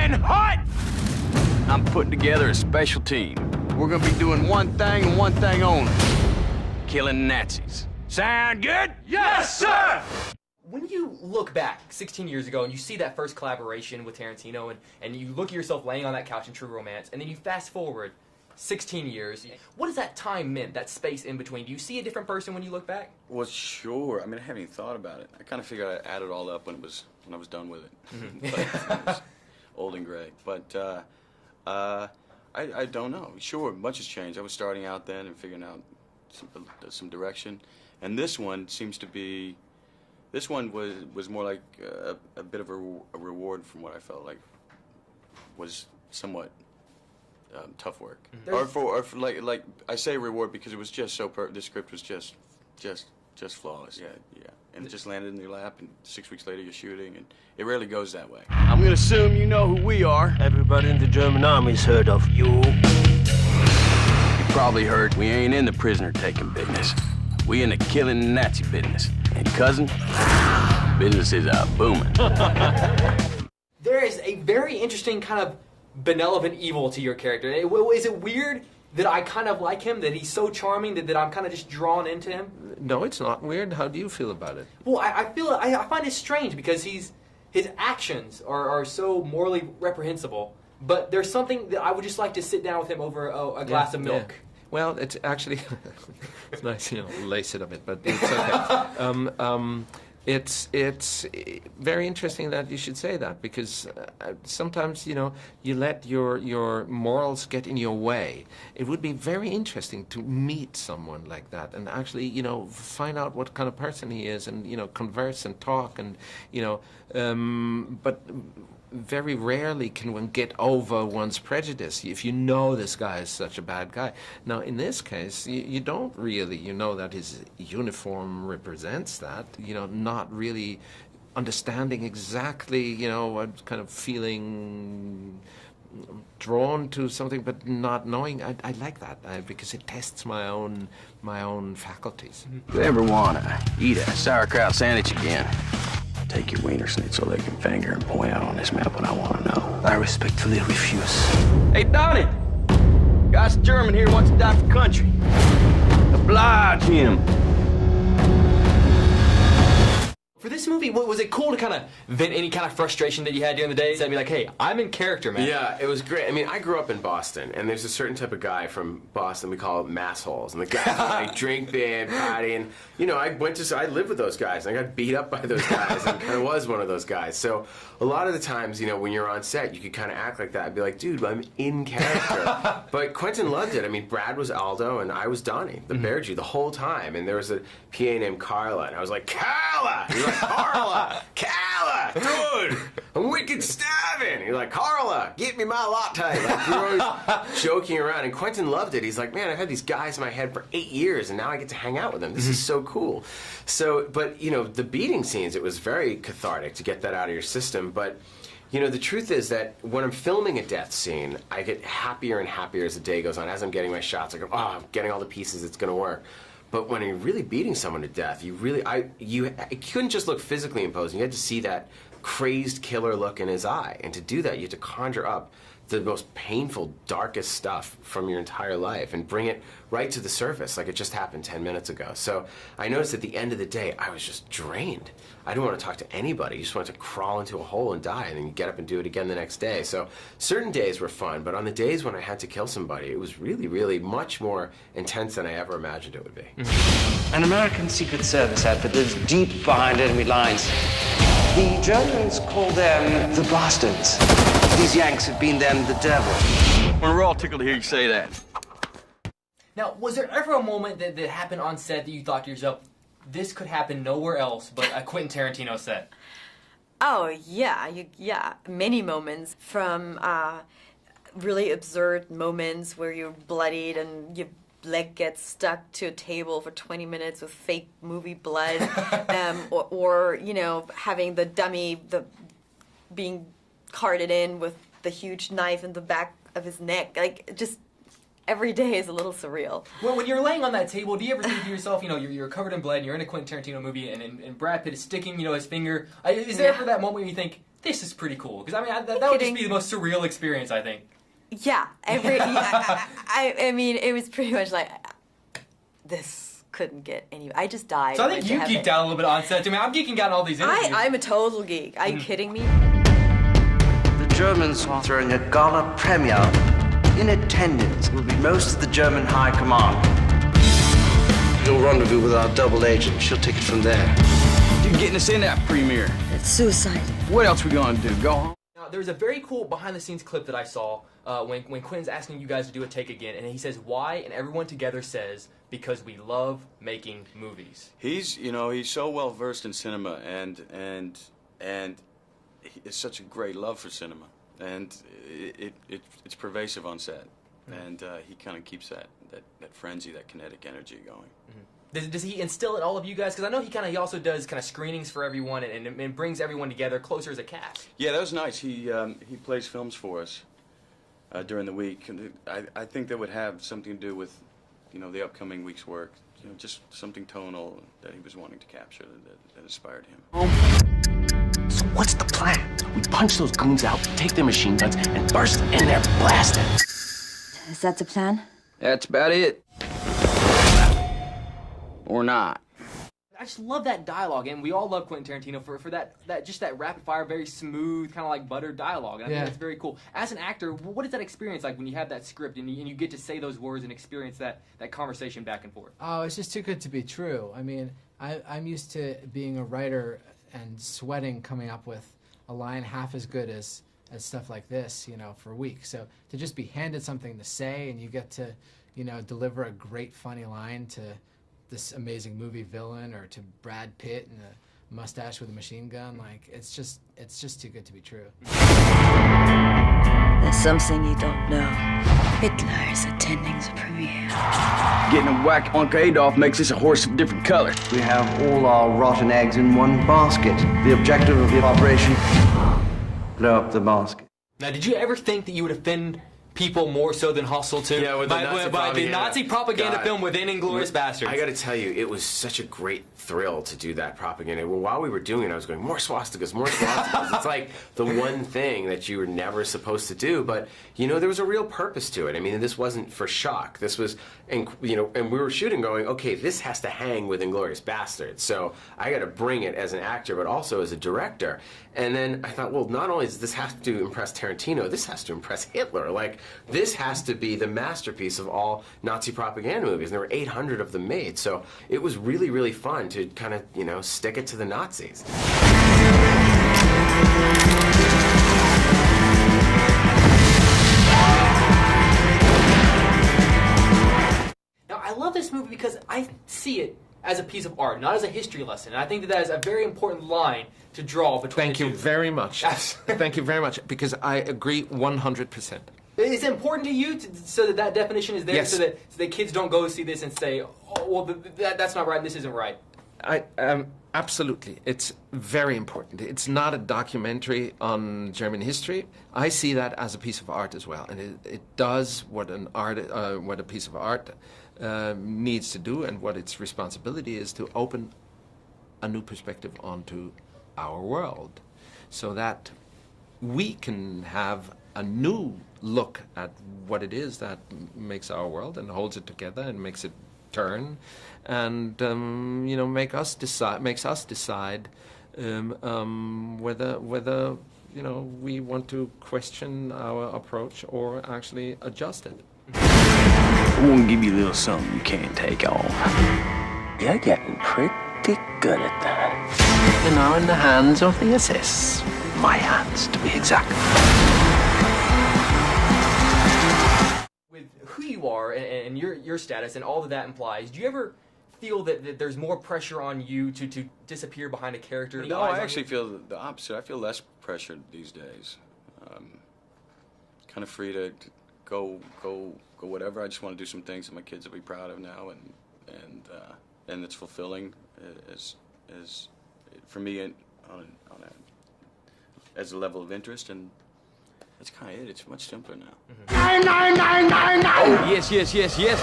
getting hot! I'm putting together a special team. We're gonna be doing one thing and one thing only. Killing Nazis. Sound good? Yes, sir! When you look back 16 years ago and you see that first collaboration with Tarantino and you look at yourself laying on that couch in True Romance, and then you fast forward 16 years, what does that time mean, that space in between? Do you see a different person when you look back? Well, sure. I mean, I haven't even thought about it. I kind of figured I'd add it all up when I was done with it. But it was old and gray. But I don't know. Sure, much has changed. I was starting out then and figuring out some direction. And this one seems to be, this one was more like a bit of a reward from what I felt like was somewhat tough work. Or for like I say reward because it was just so the script was just flawless. Yeah. And it just landed in your lap, and 6 weeks later you're shooting, and it rarely goes that way. I'm gonna assume you know who we are. Everybody in the German army's heard of you. You probably heard we ain't in the prisoner-taking business. We in the killing Nazi business. And cousin, business is booming. There is a very interesting kind of benevolent evil to your character. Is it weird that I kind of like him, that he's so charming, that I'm kind of just drawn into him? No, it's not weird. How do you feel about it? Well, I find it strange because his actions are so morally reprehensible, but there's something that I would just like to sit down with him over a glass of milk. Yeah. Well, it's actually, it's nice, lace it a bit, but it's okay. It's very interesting that you should say that, because sometimes, you let your morals get in your way. It would be very interesting to meet someone like that and actually, find out what kind of person he is and, converse and talk and, but very rarely can one get over one's prejudice if you know this guy is such a bad guy. Now, in this case, you don't really, that his uniform represents that, not really understanding exactly, what kind of feeling drawn to something, but not knowing. I like that because it tests my own faculties. If you ever want to eat a sauerkraut sandwich again, take your wiener schnitzel licking finger and point out on this map what I want to know. I respectfully refuse. Hey, Donnie! Guy's German here wants to die for country. Oblige him. For this movie, was it cool to kind of vent any kind of frustration that you had during the day? So I'd be like, hey, I'm in character, man. Yeah, it was great. I mean, I grew up in Boston, and there's a certain type of guy from Boston, we call massholes. And the guys, they drink big, party, and, I lived with those guys, and I got beat up by those guys, and kind of was one of those guys. So a lot of the times, when you're on set, you could kind of act like that. I'd be like, dude, I'm in character. But Quentin loved it. I mean, Brad was Aldo, and I was Donnie, the Bear Jew, the whole time. And there was a PA named Carla, and I was like, Carla! You're like, Carla! Carla! Dude! I'm wicked stabbing! You're like, Carla! Get me my latte! Like, we were always joking around, and Quentin loved it. He's like, man, I've had these guys in my head for 8 years, and now I get to hang out with them. This is so cool. So, but, the beating scenes, it was very cathartic to get that out of your system, but the truth is that when I'm filming a death scene, I get happier and happier as the day goes on. As I'm getting my shots, I go, I'm getting all the pieces, it's gonna work. But when you're really beating someone to death, it couldn't just look physically imposing. You had to see that crazed killer look in his eye. And to do that, you had to conjure up the most painful, darkest stuff from your entire life and bring it right to the surface like it just happened 10 minutes ago. So I noticed at the end of the day, I was just drained. I didn't want to talk to anybody. You just wanted to crawl into a hole and die, and then you get up and do it again the next day. So certain days were fun, but on the days when I had to kill somebody, it was really, really much more intense than I ever imagined it would be. An American Secret Service outfit lives deep behind enemy lines. The Germans call them the Bastards. These Yanks have been them the devil. Well, we're all tickled to hear you say that. Now, was there ever a moment that happened on set that you thought to yourself, this could happen nowhere else but a Quentin Tarantino set? Oh, yeah. Many moments, from really absurd moments where you're bloodied and your leg gets stuck to a table for 20 minutes with fake movie blood, or having the dummy being carted in with the huge knife in the back of his neck. Like, just every day is a little surreal. Well, when you're laying on that table, do you ever think to yourself, you're covered in blood and you're in a Quentin Tarantino movie and Brad Pitt is sticking, his finger. Is there ever that moment where you think, this is pretty cool. Because, I mean, that would just be the most surreal experience, I think. Yeah, I mean, it was pretty much like, this couldn't get any. I just died. So I think you geeked out a little bit on set too. I mean, I'm geeking out on all these interviews. I'm a total geek. Are you kidding me? The Germans are throwing a gala premiere. In attendance will be most of the German high command. You'll rendezvous with our double agent. She'll take it from there. You're getting us in that premiere. It's suicide. What else we gonna do? Go home? Now, there's a very cool behind-the-scenes clip that I saw when Quentin's asking you guys to do a take again, and he says, "Why?" and everyone together says, "Because we love making movies." He's, you know, he's so well versed in cinema, and it's such a great love for cinema, and it's pervasive on set, and he kind of keeps that frenzy, that kinetic energy going. Does he instill it all of you guys? Because I know he also does kind of screenings for everyone and brings everyone together closer as a cast. Yeah, that was nice. He plays films for us during the week. I think that would have something to do with, you know, the upcoming week's work. You know, just something tonal that he was wanting to capture that inspired him. So what's the plan? We punch those goons out, take their machine guns, and burst in there blasting. Is that the plan? That's about it. Or not. I just love that dialogue, and we all love Quentin Tarantino for that rapid fire, very smooth, kind of like buttered dialogue. And I think that's very cool. As an actor, what is that experience like when you have that script and you get to say those words and experience that conversation back and forth? Oh, it's just too good to be true. I mean, I'm used to being a writer and sweating coming up with a line half as good as stuff like this, you know, for weeks. So to just be handed something to say and you get to, you know, deliver a great funny line to this amazing movie villain or to Brad Pitt and a mustache with a machine gun, like, it's just too good to be true. There's something you don't know. Hitler is attending the premiere. Getting a whack Uncle Adolf makes us a horse of different color. We have all our rotten eggs in one basket. The objective of the operation, blow up the basket. Now, did you ever think that you would offend people more so than Hostel 2? Yeah, with the Nazi propaganda film within Inglourious Basterds. I got to tell you, it was such a great thrill to do that propaganda. Well, while we were doing it, I was going, more swastikas, more swastikas. It's like the one thing that you were never supposed to do, but, you know, there was a real purpose to it. I mean, this wasn't for shock. This was, and, you know, and we were shooting going, okay, this has to hang with Inglourious Basterds, so I got to bring it as an actor, but also as a director. And then I thought, well, not only does this have to impress Tarantino, this has to impress Hitler. Like, this has to be the masterpiece of all Nazi propaganda movies. And there were 800 of them made, so it was really, really fun to kind of, you know, stick it to the Nazis. Now, I love this movie because I see it as a piece of art, not as a history lesson. And I think that is a very important line to draw between Thank you very much. Thank you very much, because I agree 100%. Is it important to you so that definition is there, Yes. so that kids don't go see this and say, oh, well, that's not right, and this isn't right? Absolutely. It's very important. It's not a documentary on German history. I see that as a piece of art as well, and it does what a piece of art needs to do, and what its responsibility is to open a new perspective onto our world, so that we can have a new look at what it is that makes our world and holds it together and makes it turn, and you know, makes us decide whether you know, we want to question our approach or actually adjust it. I want to give you a little something you can't take off. You're getting pretty good at that. You're now in the hands of the SS. My hands, to be exact. With who you are and your status and all that implies, do you ever feel that there's more pressure on you to disappear behind a character? No, I actually feel the opposite. I feel less pressured these days. Kind of free to go whatever. I just want to do some things that my kids will be proud of now, and it's fulfilling as for me as a level of interest, and that's kind of it. It's much simpler now. Oh, yes, yes, yes, yes.